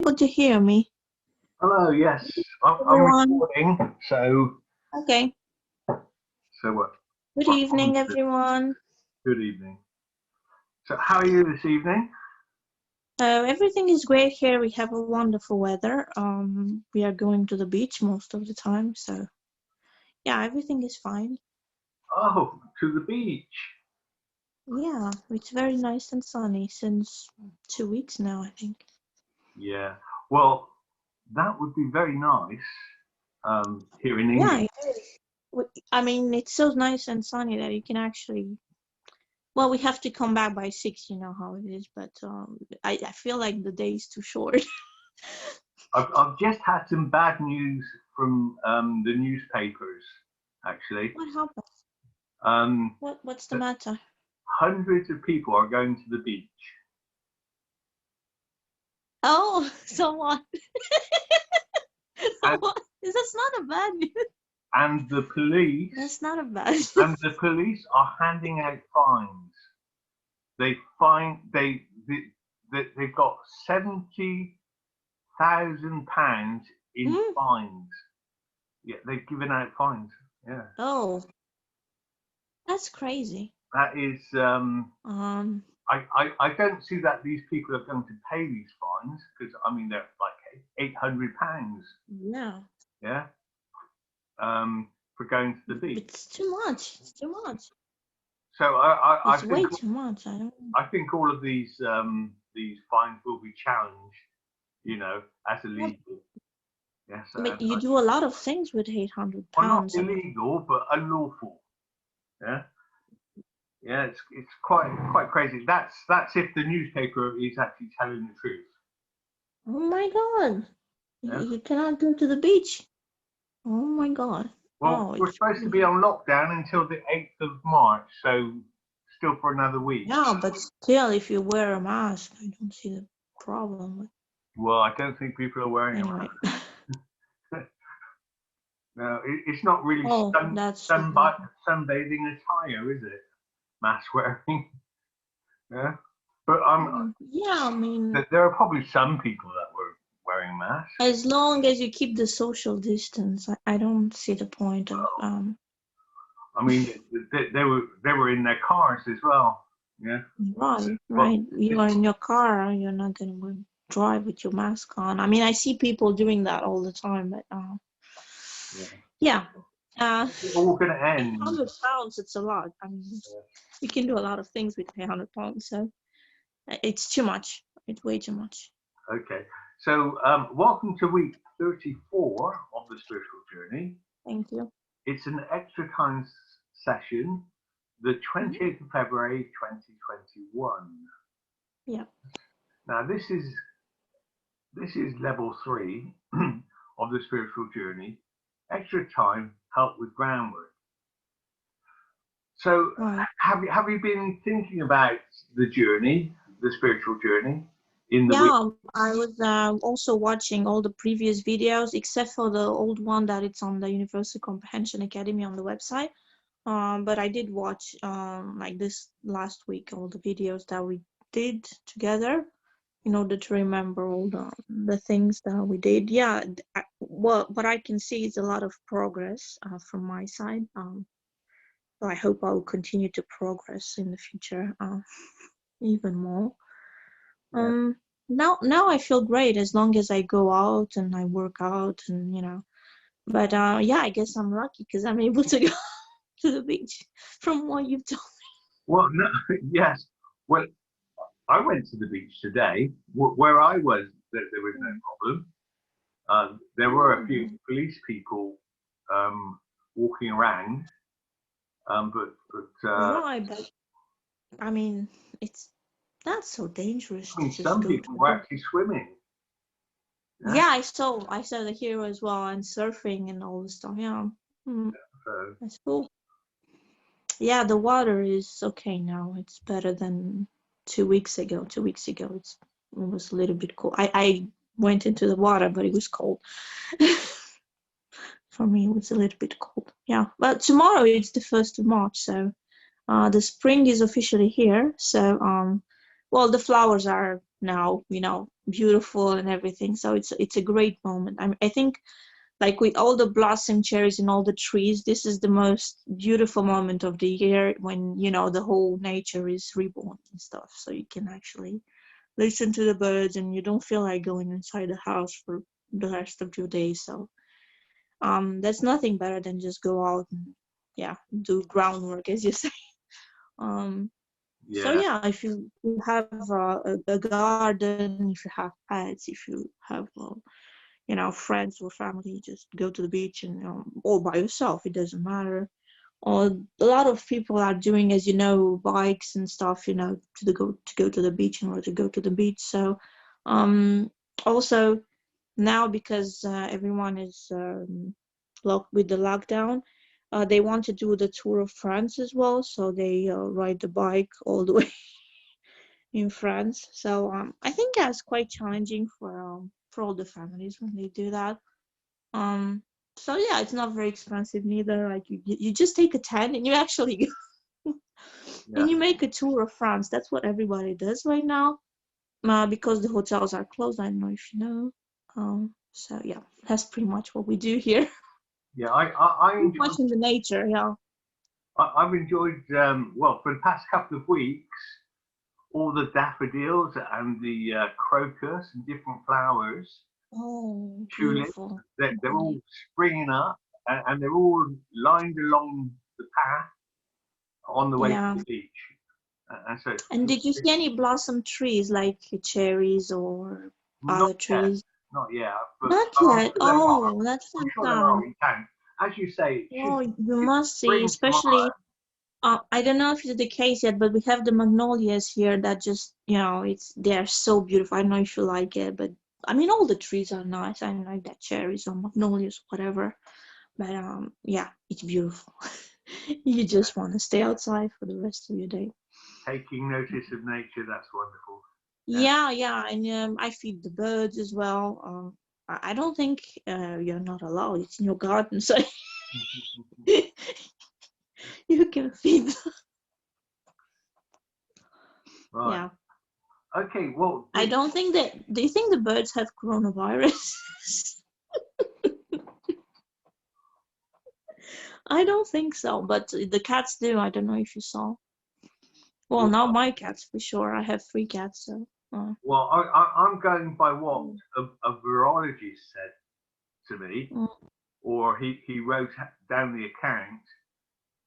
able to hear me? Hello, yes. I'm Everyone. recording, so Okay. what? Good evening, everyone. Good evening. So how are you this evening? Everything is great here. We have a wonderful weather. We are going to the beach most of the time, so yeah, everything is fine. Oh, to the beach. Yeah, it's very nice and sunny since 2 weeks now, I think. Yeah. Well, that would be very nice. Here in England. Yeah, it is. I mean, it's so nice and sunny that you can actually. Well, we have to come back by 6. You know how it is, but I feel like the day is too short. I've just had some bad news from the newspapers, actually. What happened? What's the matter? Hundreds of people are going to the beach. Oh, so what? So what? That's not a bad news. And the police. That's not a bad news. And the police are handing out fines. They've got £70,000 in fines. Yeah, they've given out fines. Yeah. Oh, that's crazy. That is. I don't see that these people are going to pay these fines because I mean they're like £800. Yeah. Yeah. For going to the beach. It's too much. It's too much. So I it's way too much. I think all of these fines will be challenged, you know, as illegal. Yes. But you do a lot of things with £800. Well, not illegal, but unlawful. Yeah. Yeah, it's quite crazy. That's if the newspaper is actually telling the truth. Oh my God! Yeah. You cannot go to the beach. Oh my God! Well, we're supposed to be on lockdown until the 8th of March, so still for another week. Yeah, but still, if you wear a mask, I don't see the problem. Well, I don't think people are wearing a mask. No, it's not really sunbathing attire, is it? Mask wearing. Yeah, but yeah, I mean, there are probably some people that were wearing masks. As long as you keep the social distance, I don't see the point of. I mean, they were in their cars as well. Yeah. Right. You are in your car. You're not gonna drive with your mask on. I mean, I see people doing that all the time, but yeah. It's all gonna end. £800, it's a lot. I mean, you can do a lot of things with £800, so it's too much. It's way too much. Okay, so welcome to week 34 of the spiritual journey. Thank you. It's an extra time session, the 28th of February 2021. Yeah. Now this is level 3 of the spiritual journey. Extra time, help with groundwork. So have you been thinking about the journey, the spiritual journey? I was also watching all the previous videos, except for the old one that it's on the Universal Comprehension Academy on the website. But I did watch like this last week all the videos that we did together in order to remember all the things that we did. Yeah, what I can see is a lot of progress from my side. So I hope I will continue to progress in the future even more. Yeah. Now I feel great as long as I go out and I work out and but yeah, I guess I'm lucky because I'm able to go to the beach from what you've told me. Well, no, yes. Well, I went to the beach today. Where I was, there was no problem. There were a few police people walking around, but right, but I mean, it's not so dangerous. I mean, some people were actually swimming. Yeah, I saw the hero as well and surfing and all this stuff. Yeah, that's cool. Yeah, the water is okay now. It's better than 2 weeks ago. 2 weeks ago, it was a little bit cold. I went into the water, but it was cold. For me, it was a little bit cold. Yeah, but tomorrow it's the 1st of March, so the spring is officially here. So well, the flowers are now, beautiful and everything. So it's a great moment. I think like with all the blossom cherries and all the trees, this is the most beautiful moment of the year when, the whole nature is reborn and stuff. So you can actually listen to the birds and you don't feel like going inside the house for the rest of your day. So that's nothing better than just go out and do groundwork, as you say. So Yeah, yeah, if you have a garden, if you have pets, if you have friends or family, just go to the beach and or by yourself, it doesn't matter. Or a lot of people are doing, as bikes and stuff, to go to the beach in order to go to the beach. So also now, because everyone is locked with the lockdown, they want to do the Tour of France as well, so they ride the bike all the way in France. So I think that's quite challenging for all the families when they do that. Um, so yeah, it's not very expensive neither. Like you just take a tent and you actually go yeah. and you make a tour of France. That's what everybody does right now, because the hotels are closed. I don't know if you know. So yeah, that's pretty much what we do here. Yeah, I Pretty much enjoyed. in the nature, yeah. I've enjoyed. Well, for the past couple of weeks, all the daffodils and the crocus and different flowers, Oh, tulips. beautiful. They're Mhm. all springing up, and they're all lined along the path on the way to Yeah. the beach. And so it's And did you see any blossom trees like cherries or not other yet, trees? not yet, but Not I'm yet. sure there are. Oh, that's I'm sure there are. awesome. We can. As you say, it should Oh, you it's must see, spring tomorrow. especially, I don't know if it's the case yet, but we have the magnolias here that just, they're so beautiful. I don't know if you like it, but I mean, all the trees are nice. I like that cherries or magnolias, whatever. But yeah, it's beautiful. You just want to stay outside for the rest of your day. Taking notice of nature, that's wonderful. Yeah. Yeah, yeah, and I feed the birds as well. I don't think you're not allowed. It's in your garden, so you can feed them. Right. Yeah. Okay. Well, I don't think that. Do you think the birds have coronavirus? I don't think so, but the cats do. I don't know if you saw. Well, not my cats for sure. I have 3 cats, so. well, I'm going by what Mm, a virologist said to me, mm, or he wrote down the account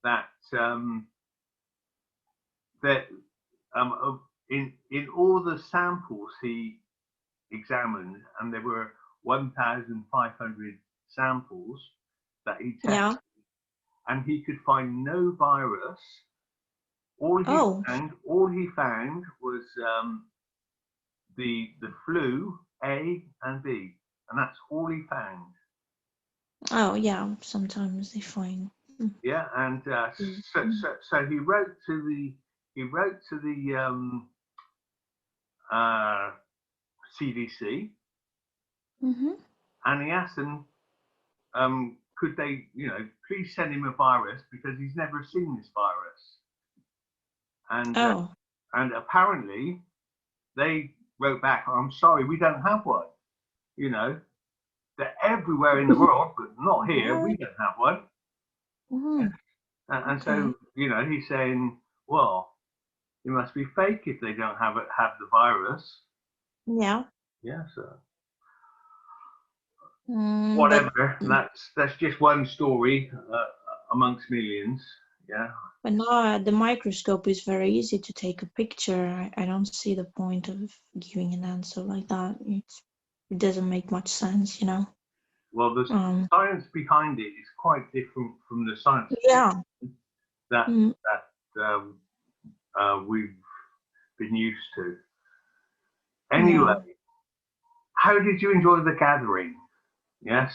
that that in all the samples he examined, and there were 1,500 samples that he yeah. tested, and he could find no virus. Oh. All he found was the flu A and B, and that's all he found. Oh, yeah. Sometimes they find. Yeah, and Mm. so he wrote to the uh, CDC, Mm-hmm. and he asked them, could they, please send him a virus because he's never seen this virus, and Oh. and apparently they wrote back, I'm sorry, we don't have one. You know, they're everywhere in the world, but not here. We What? don't have one. Mm, And okay. so, he's saying, well, it must be fake if they don't have the virus. Yeah. Yeah, so But whatever. That's just one story amongst millions. Yeah. but now the microscope is very easy to take a picture. I don't see the point of giving an answer like that. It doesn't make much sense. Well, the Um. science behind it is quite different from the science Yeah. that Mm, we've been used to. Anyway, yeah. how did you enjoy the gathering? Yes,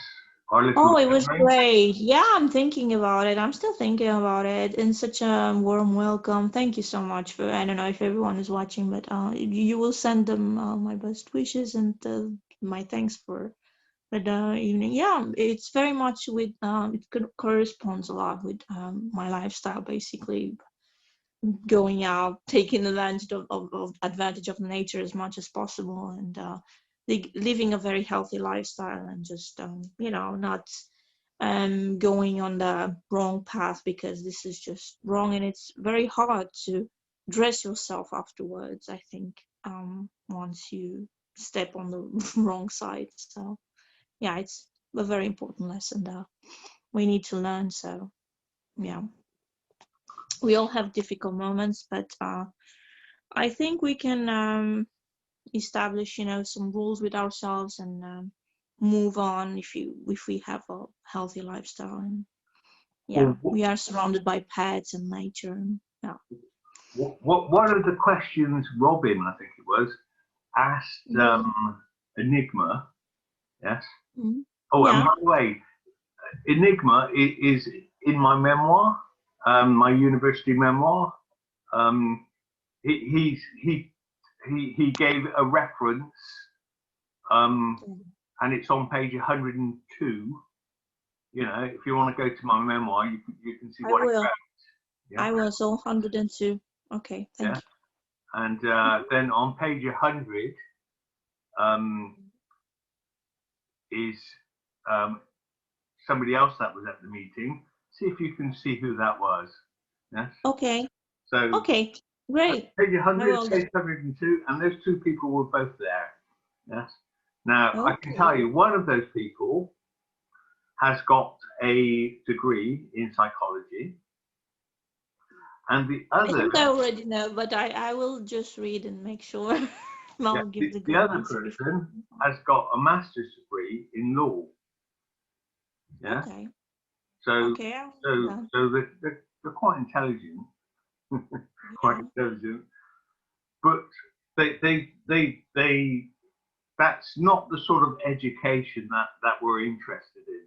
our little Oh, it was gathering. great. Yeah, I'm thinking about it. I'm still thinking about it. And such a warm welcome. Thank you so much for. I don't know if everyone is watching, but you will send them my best wishes and my thanks for the evening. Yeah, it's very much with it corresponds a lot with my lifestyle basically. going out, taking advantage of nature as much as possible, and living a very healthy lifestyle, and just not going on the wrong path, because this is just wrong, and it's very hard to dress yourself afterwards, I think, once you step on the wrong side. So yeah, it's a very important lesson that we need to learn. So yeah, we all have difficult moments, but I think we can establish, some rules with ourselves, and move on if we have a healthy lifestyle. And yeah, Well, we are surrounded by pets and nature. And yeah. one of the questions Robin, I think it was, asked Enigma, yes? Mm-hmm. Oh, and Yeah. by the way, Enigma is in my memoir, my university memoir. He gave a reference, and it's on page 102. If you want to go to my memoir, you can see I what it will. wrote. Yeah? I will. So 102. Okay, thank you. And then on page 100 is somebody else that was at the meeting. See if you can see who that was. Yes. Okay. So Okay, great. page 100, Will. page 102, and those two people were both there. Yes. Now Okay. I can tell you, one of those people has got a degree in psychology, and the I other, think I already know, but I will just read and make sure. I'll give the the good other answer before. person has got a master's degree in law. Yeah. Okay. So Okay. they're quite intelligent, quite intelligent, but they that's not the sort of education that we're interested in.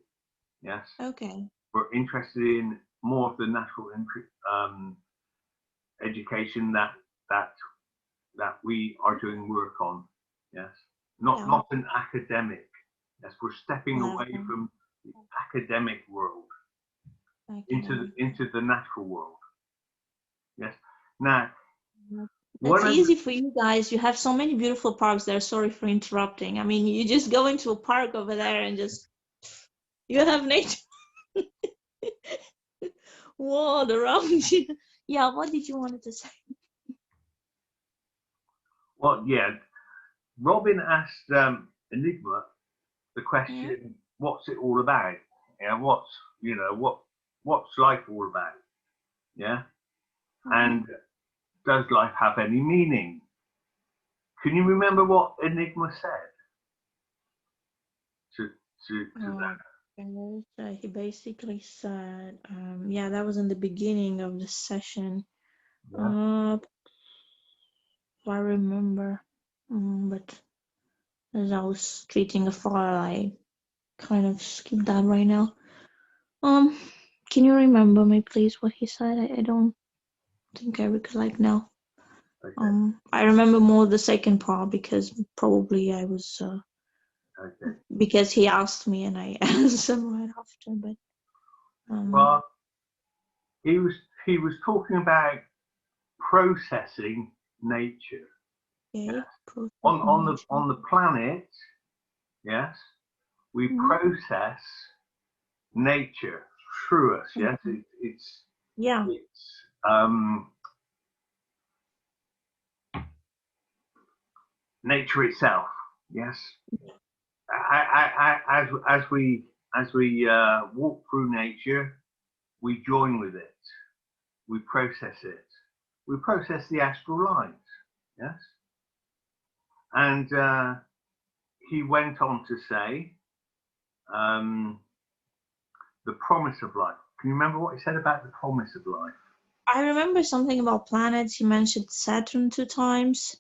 Yes. Okay. We're interested in more of the natural education that we are doing work on. Yes. Not an academic. Yes. We're stepping away from the academic world into the natural world. Yes. Now, it's easy for you guys. You have so many beautiful parks there. Sorry for interrupting. I mean, you just go into a park over there and you have nature world around you. Yeah, what did you want to say? Well, yeah, Robin asked Enigma the question, what's it all about? Yeah, what's life all about? Yeah. And does life have any meaning? Can you remember what Enigma said to that? He basically said, yeah, that was in the beginning of the session. Yeah. I remember, but as I was treating a file, I kind of skipped that right now. Can you remember me, please, what he said? I don't think I recollect now. Okay. I remember more the second part, because probably I was because he asked me and I answered right after. But well, he was talking about processing nature. okay. Yes. On the planet, yes, we process nature through us. Yes, it's nature itself. Yes. As we walk through nature, we join with it. We process it. We process the astral lines. Yes. And he went on to say, the promise of life. Can you remember what he said about the promise of life? I remember something about planets. He mentioned Saturn 2 times,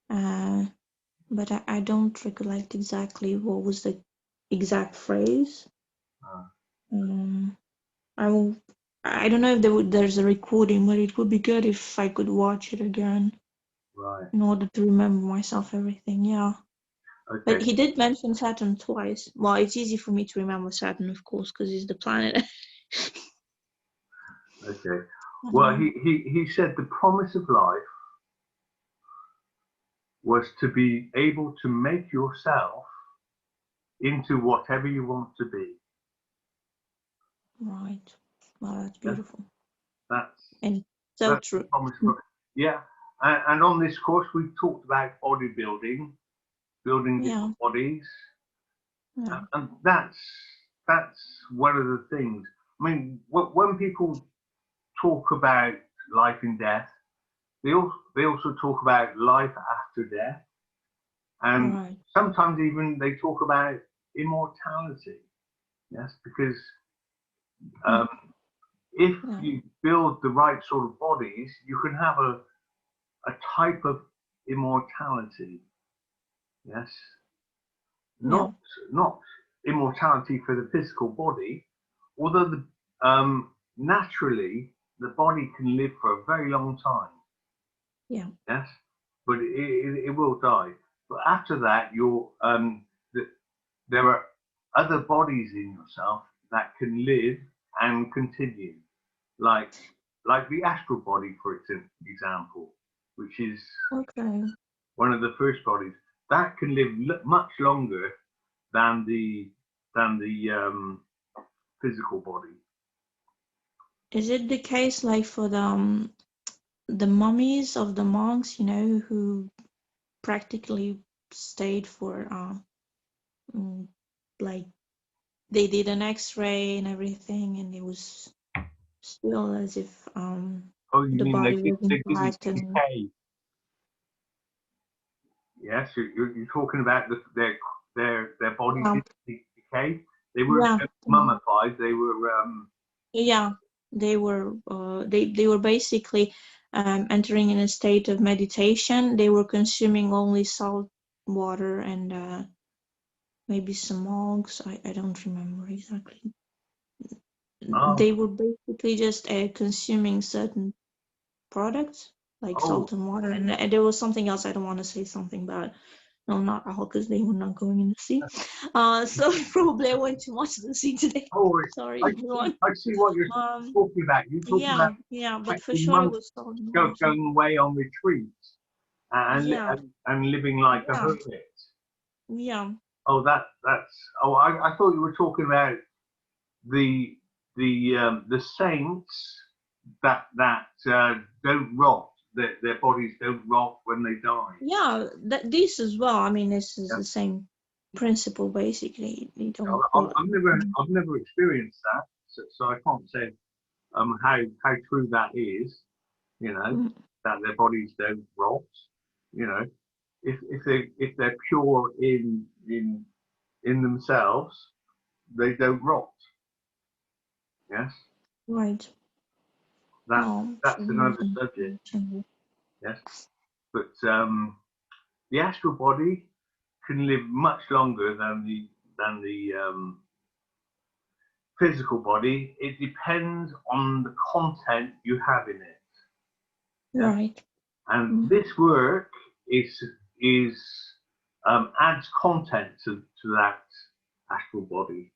but I don't recollect exactly what was the exact phrase. I don't know if there's a recording, but it would be good if I could watch it again. Right. In order to remember myself everything, yeah. Okay. But he did mention Saturn twice. Well, it's easy for me to remember Saturn, of course, because he's the planet. Okay. Well, he said the promise of life was to be able to make yourself into whatever you want to be. Right. Wow, that's beautiful. That's so true. The promise of life. Yeah. And on this course, we talked about bodybuilding, building different bodies. Yeah. And that's one of the things. I mean, when people talk about life and death, they also talk about life after death, and sometimes even they talk about immortality. Yes, because if you build the right sort of bodies, you can have a type of immortality. Yes, not immortality for the physical body, although naturally the body can live for a very long time. Yeah. Yes, but it will die. But after that, there are other bodies in yourself that can live and continue, like the astral body, for example, which is one of the first bodies that can live much longer than the physical body. Is it the case like for the mummies of the monks, you know, who practically stayed for like they did an X-ray and everything, and it was still as if you the mean body they was didn't intact and decay? Yes, you're talking about their bodies didn't decay. They weren't mummified. They were they were basically entering in a state of meditation. They were consuming only salt water and maybe some algae. I don't remember exactly. They were basically just consuming certain products like salt and water, and there was something else. I don't want to say something about. No, not alcohol, because they were not going in the sea. So probably I went too much to the sea today. Sorry, everyone. I see what you're talking about. You're talking about but for sure it was going away on retreats and living like a hermit. Yeah. Oh, that's. Oh, I thought you were talking about the saints that don't rot. Their bodies don't rot when they die. Yeah, this as well. I mean, this is the same principle basically. They don't. I've never experienced that, so I can't say how true that is. You know, that their bodies don't rot. You know, if they're pure in themselves, they don't rot. Yes. Right. That's another subject. Yes. But the astral body can live much longer than the physical body. It depends on the content you have in it. Yeah? Right. And this work adds content to that astral body.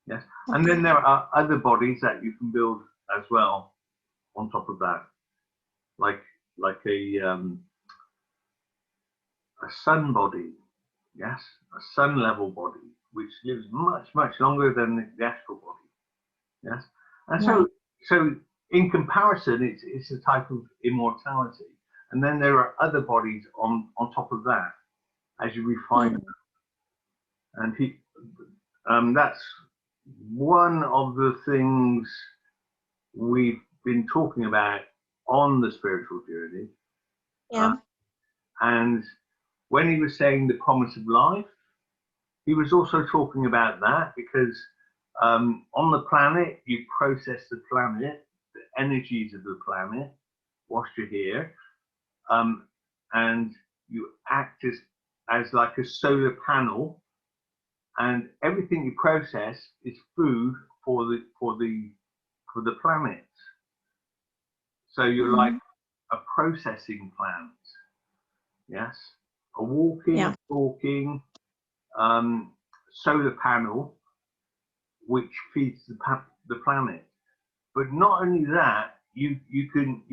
Yes. And then there are other bodies that you can build as well on top of that, like a sun body. Yes, a sun level body, which lives much longer than the astral body. Yes, and so in comparison, it's a type of immortality. And then there are other bodies on top of that as you refine them. And that's one of the things we've been talking about on the spiritual journey. Yeah. And when he was saying the promise of life, he was also talking about that because on the planet, you process the planet, the energies of the planet, whilst you're here, and you act as like a solar panel, and everything you process is food for the planet. So you're like a processing plant. Yes, a walking, talking solar panel which feeds the planet. But not only that, you can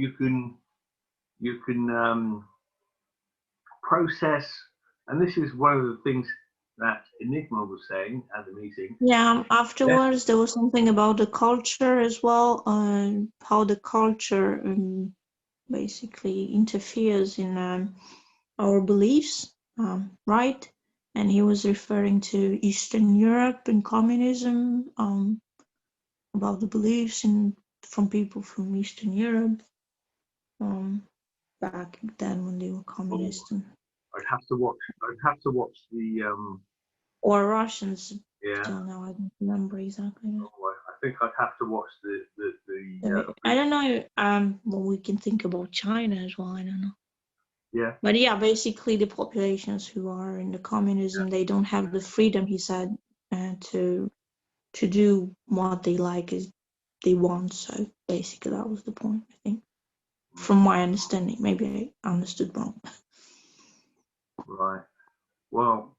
process, and this is one of the things that Enigma was saying at the meeting. Yeah, Yeah. afterwards there was something about the culture as well, how the culture basically interferes in our beliefs, right? And he was referring to Eastern Europe and communism, about the beliefs from people from Eastern Europe, back then when they were Oh, communist, and, I'd have to watch. I'd have to watch the. or Russians. Yeah. Till now, I don't remember exactly. Oh, I think I'd have to watch the. I don't know. Well, we can think about China as well. I don't know. Yeah. But yeah, basically the populations who are in the communism, they don't have the freedom, he said, to do what they like as they want. So basically that was the point, I think. From my understanding. Maybe I understood wrong. Right. Well,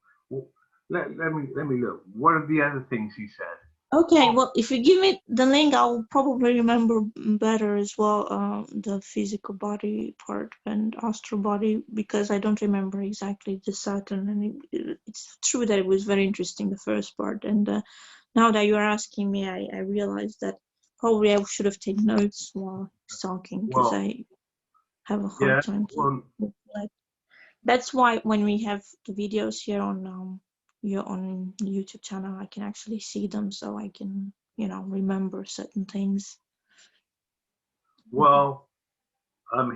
let me look. What are the other things he said? Okay, well, if you give me the link, I'll probably remember better as well, the physical body part and astral body, because I don't remember exactly the Saturn. And it's true that it was very interesting, the first part. And now that you're asking me, I realized that probably I should have taken notes while talking, because Well, I have a yeah. hard time to Well, reflect. That's why when we have the videos here on on the YouTube channel, I can actually see them, so I can, remember certain things. well,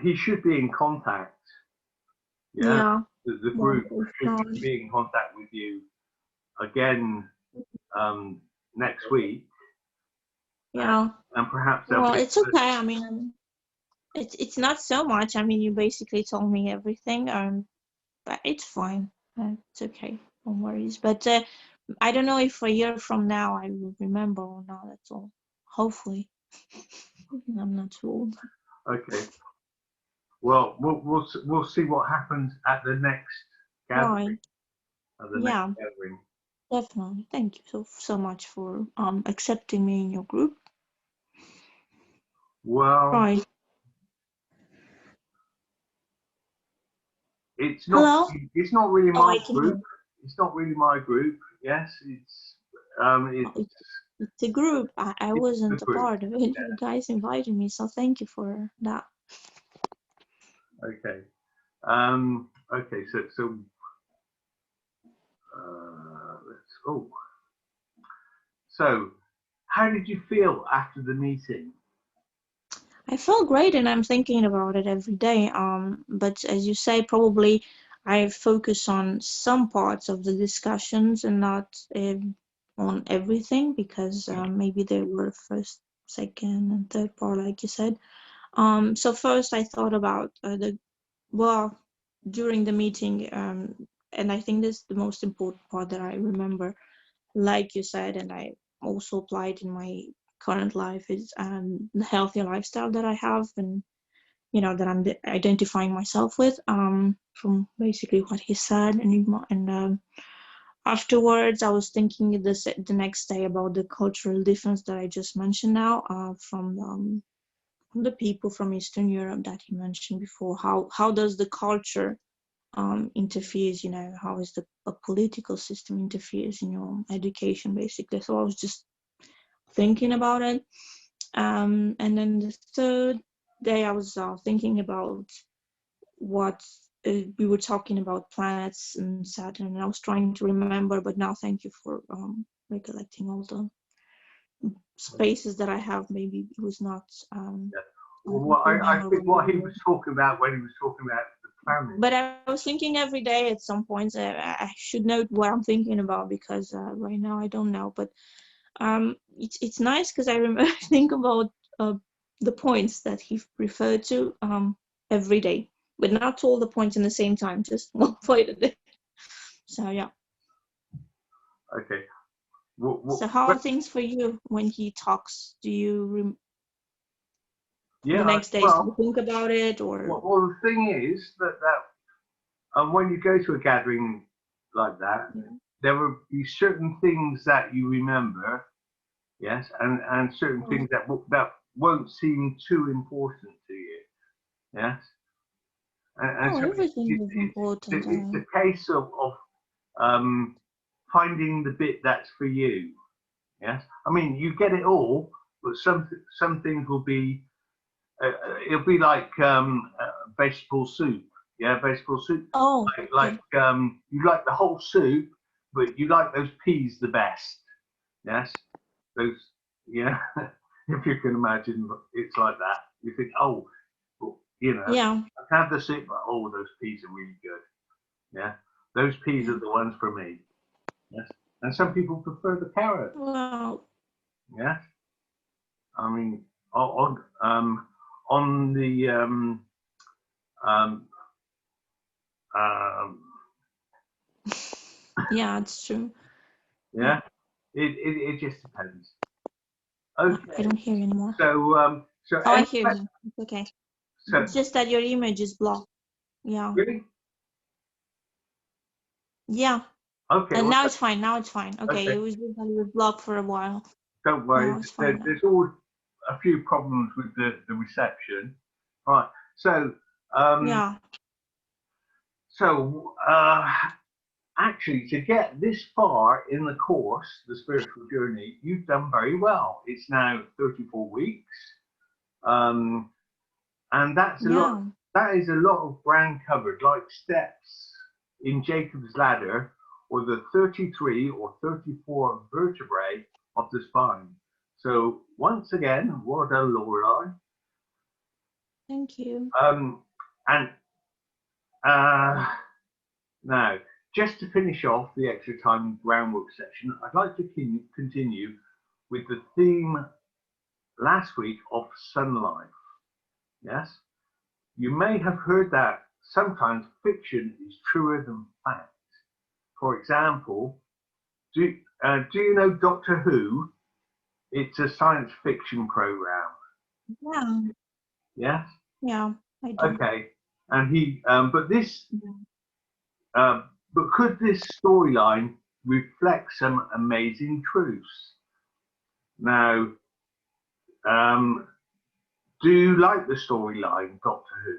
he should be in contact. Yeah. Yeah. The Well, group should be in contact with you again next week. yeah. And perhaps they'll Well, be. it's okay. I mean, it's not so much. I mean, you basically told me everything, but it's fine. It's okay. No worries. But I don't know if a year from now I will remember or not. That's all. Hopefully. I'm not too old. Okay. Well, we'll see what happens at the next gathering. Right. At the Yeah, next gathering. definitely. Thank you so much for accepting me in your group. Well, Right. it's not. Hello? It's not really Oh, my I can group. hear. It's not really my group. Yes, it's Oh, it's a group. I it's a wasn't a group. part of it. You guys invited me, so thank you for that. Okay. Okay. So let's. Oh. So, how did you feel after the meeting? I felt great, and I'm thinking about it every day. But as you say, probably I focus on some parts of the discussions and not on everything, because maybe there were first, second, and third part, like you said. So first I thought about during the meeting, and I think this is the most important part that I remember, like you said, and I also applied in my current life, is the healthy lifestyle that I have, and that I'm identifying myself with, from basically what he said. And afterwards I was thinking the next day about the cultural difference that I just mentioned now, from the people from Eastern Europe that he mentioned before. How does the culture interferes, how is the a political system interferes in your education, basically. So I was just thinking about it. And then the third day I was thinking about what we were talking about planets and Saturn, and I was trying to remember, but now thank you for recollecting all the spaces that I have. Maybe it was not Yeah. Well, including I or think what he whatever. was talking about when he was talking about the planet. But I was thinking every day at some points. I should note what I'm thinking about, because right now I don't know. But it's nice because I remember think about the points that he referred to every day, but not all the points in the same time, just one point a day. So yeah. Okay. So how are things for you when he talks? Do you the Yeah. next days, do you think about it, or? Well, the thing is that when you go to a gathering like that, Yeah. there will be certain things that you remember, yes, and certain things that won't seem too important to you. Yes. And Oh, so everything is important. it's a case of finding the bit that's for you. Yes. I mean, you get it all, but some things will be. It'll be like vegetable soup. Yeah, vegetable soup. Oh, Like you like the whole soup, but you like those peas the best. Yes, those. Yeah, if you can imagine, it's like that. You think, oh, well, you know, yeah. I can have the soup, but oh, those peas are really good. Yeah, those peas Yeah. are the ones for me. Yes, and some people prefer the carrot. Well, Yes, I mean, on the um, um, yeah, it's true. yeah, it just depends. I Okay, don't hear you anymore. so Oh, I anyway, hear you. It's okay. so It's just that your image is blocked. Yeah. really, Yeah. okay, And well, now it's fine. Now it's fine. Okay. okay, It was just that it was blocked for a while. don't worry. Now it's fine now. There's always a few problems with the reception. Right. So um, Yeah. so actually, to get this far in the course, the spiritual journey, you've done very well. It's now 34 weeks. And that's a lot. Yeah. That is a lot of ground covered, like steps in Jacob's ladder, or the 33 or 34 vertebrae of the spine. So once again, well done, Lorelei. Thank you. And now, just to finish off the extra time groundwork section, I'd like to continue with the theme last week of sun life. Yes, you may have heard that sometimes fiction is truer than fact. For example, do you know Doctor Who? It's a science fiction program. Yeah. Yes. Yeah. I do. Okay. And but this, Yeah. but could this storyline reflect some amazing truths? Now, do you like the storyline Doctor Who?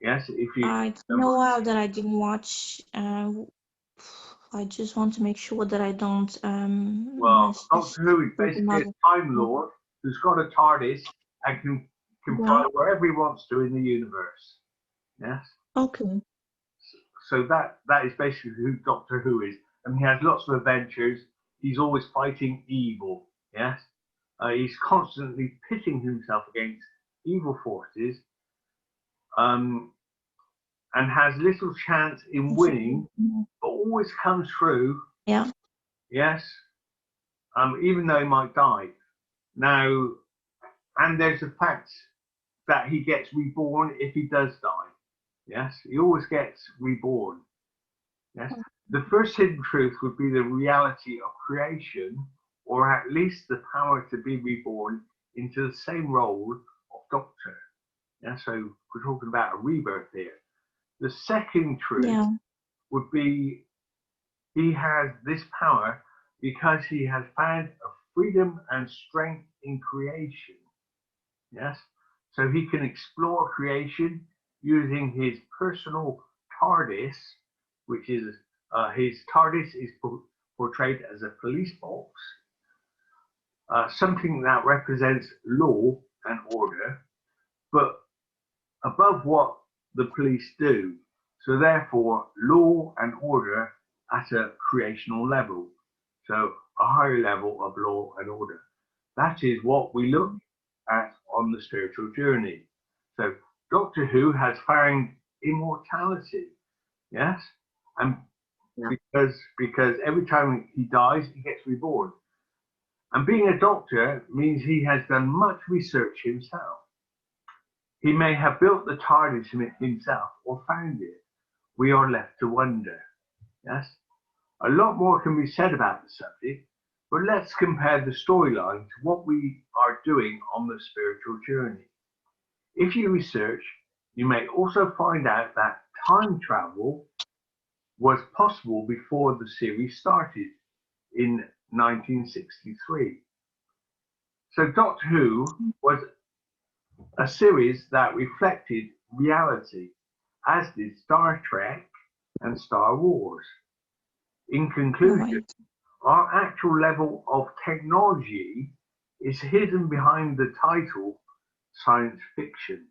Yes. If you, It's been a while that I didn't watch. I just want to make sure that I don't well, miss Doctor Who is with basically a another. Time Lord who's got a TARDIS and can Yeah. fly wherever he wants to in the universe. Yes. Okay. So that is basically who Doctor Who is, and he has lots of adventures. He's always fighting evil. Yes. He's constantly pitting himself against evil forces, and has little chance in winning, but always comes through. Yeah. Yes. Even though he might die. Now, and there's the fact that he gets reborn if he does die. Yes, he always gets reborn. Yes, the first hidden truth would be the reality of creation, or at least the power to be reborn into the same role of Doctor. Yeah, so we're talking about a rebirth here. The second truth Yeah. would be he has this power because he has found a freedom and strength in creation. Yes, so he can explore creation using his personal TARDIS, which is his TARDIS is portrayed as a police box, something that represents law and order, but above what the police do. So therefore, law and order at a creational level. So a higher level of law and order. That is what we look at on the spiritual journey. So Doctor Who has found immortality, yes, and Yeah. because every time he dies, he gets reborn. And being a doctor means he has done much research himself. He may have built the TARDIS himself or found it. We are left to wonder. Yes, a lot more can be said about the subject, but let's compare the storyline to what we are doing on the spiritual journey. If you research, you may also find out that time travel was possible before the series started in 1963. So Doctor Who was a series that reflected reality, as did Star Trek and Star Wars. In conclusion, our actual level of technology is hidden behind the title science fiction.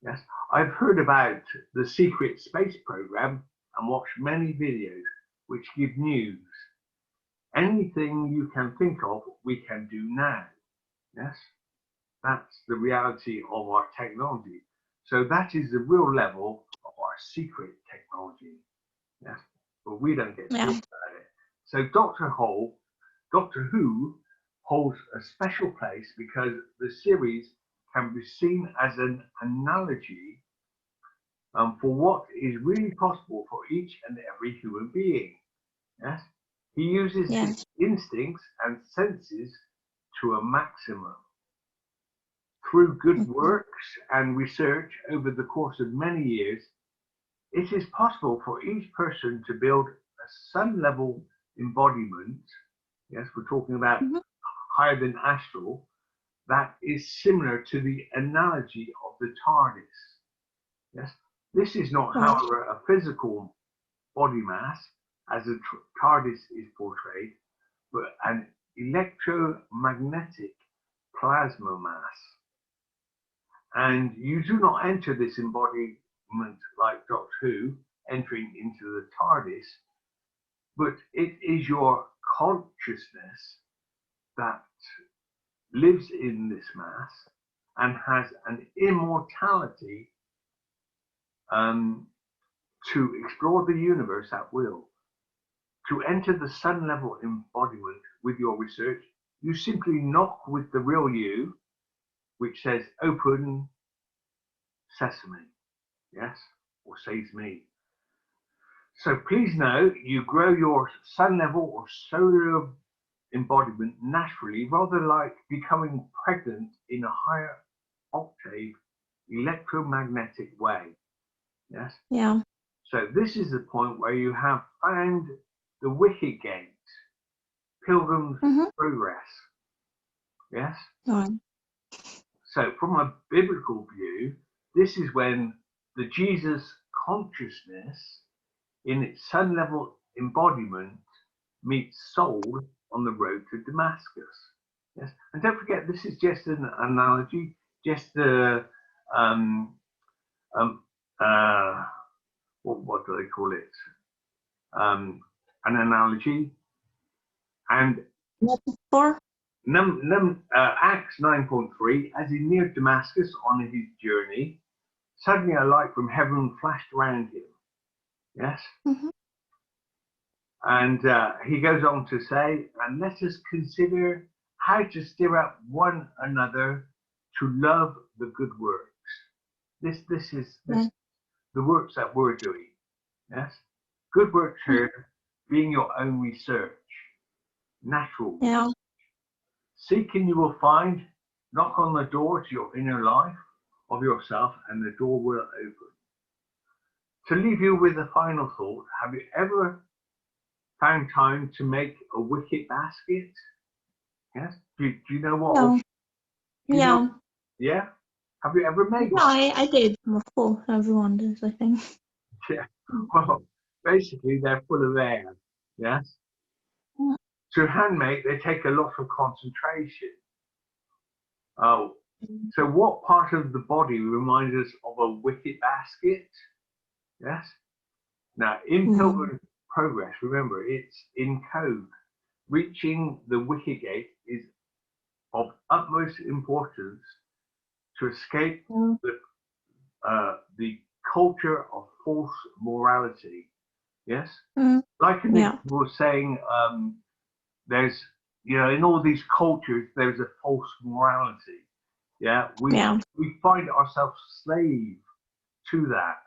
Yes, I've heard about the secret space program and watched many videos which give news. Anything you can think of, we can do now. Yes, that's the reality of our technology. So that is the real level of our secret technology. Yes, but we don't get to talk about it. So Doctor Who holds a special place because the series can be seen as an analogy for what is really possible for each and every human being. Yes, he uses his instincts and senses to a maximum. Through good works and research over the course of many years, it is possible for each person to build a sun-level embodiment. Yes, we're talking about higher than astral, that is similar to the analogy of the TARDIS. Yes, this is not, however, a physical body mass as a TARDIS is portrayed, but an electromagnetic plasma mass. And you do not enter this embodiment like Doctor Who, entering into the TARDIS, but it is your consciousness that lives in this mass and has an immortality to explore the universe at will. To enter the sun level embodiment with your research, you simply knock with the real you, which says open sesame, yes, or says me. So please know you grow your sun level or solar embodiment naturally, rather like becoming pregnant in a higher octave electromagnetic way. Yes? Yeah. So this is the point where you have found the wicket gate, Pilgrim's Progress. Yes? So from a biblical view, this is when the Jesus consciousness in its sun level embodiment meets soul on the road to Damascus. Yes, and don't forget, this is just an analogy, just a what do they call it? An analogy. And metaphor. Acts 9.3, as he neared Damascus on his journey, suddenly a light from heaven flashed around him. Yes. And he goes on to say, and let us consider how to stir up one another to love the good works. This is the works that we're doing. Yes, good works here being your own research, natural. Yeah. Seek and you will find. Knock on the door to your inner life of yourself, and the door will open. To leave you with a final thought, have you ever found time to make a wicket basket? Yes. Do you know what? No. Yeah. Yeah. Have you ever made one? I did. Of course, everyone does, I think. Yeah. Well, basically, they're full of air. Yes. To handmake, they take a lot of concentration. Oh, so what part of the body reminds us of a wicket basket? Yes. Now, in Pilgrim's Progress, remember, it's in code. Reaching the wicket gate is of utmost importance to escape the culture of false morality. Yes, like Nick was saying, there's, you know, in all these cultures there's a false morality. Yeah, we find ourselves slave to that,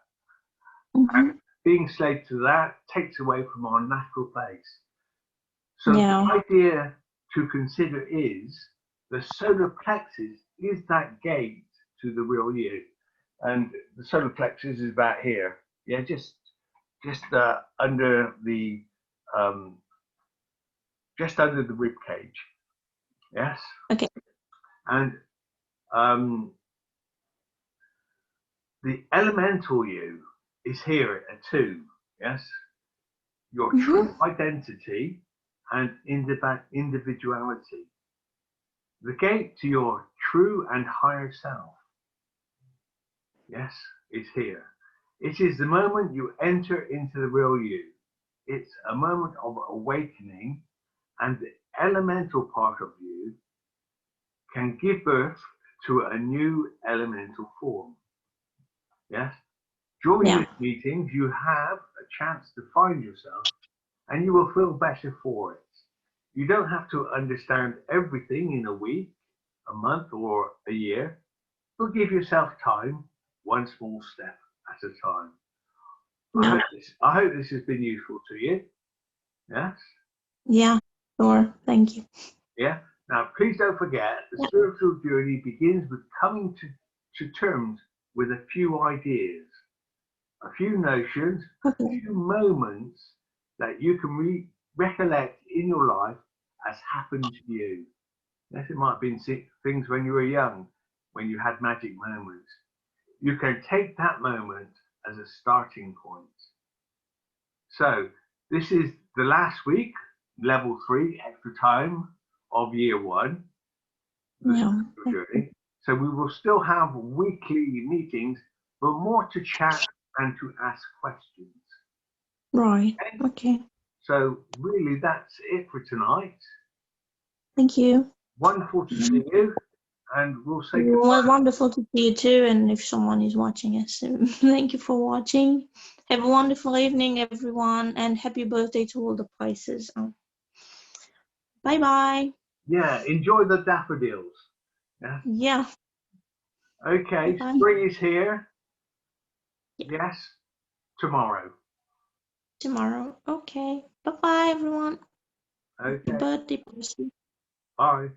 and being slave to that takes away from our natural place. So the idea to consider is the solar plexus is that gate to the real you, and the solar plexus is about here. Yeah, just under the just under the rib cage. Yes. Okay. And The elemental you is here too. Yes, your Mm-hmm. true identity and individuality. The gate to your true and higher self. Yes, is here. It is the moment you enter into the real you. It's a moment of awakening, and the elemental part of you can give birth to a new elemental form. Yes? During Yeah. these meetings, you have a chance to find yourself, and you will feel better for it. You don't have to understand everything in a week, a month, or a year, but give yourself time, one small step at a time. Yeah. I hope this has been useful to you. Yes? Yeah. Sure. Thank you. Yeah? Now, please don't forget, the Yeah. spiritual journey begins with coming to terms with a few ideas, a few notions, a Okay. few moments that you can recollect in your life as happened to you. Yes, it might have been things when you were young, when you had magic moments. You can take that moment as a starting point. So this is the last week, level 3, extra time of year 1, the Yeah. spiritual journey. So we will still have weekly meetings, but more to chat and to ask questions. Right. Okay. So really, that's it for tonight. Thank you. Wonderful to see you, and we'll say Well, goodbye. wonderful to see you too, and if someone is watching us, thank you for watching. Have a wonderful evening, everyone, and happy birthday to all the Pisces. Bye bye. Yeah, enjoy the daffodils. Yeah. Yeah. Bye Okay, bye. spring is here. Yeah. Yes, tomorrow. Tomorrow. Okay. Bye bye, everyone. Happy Okay, birthday, Pisces. bye.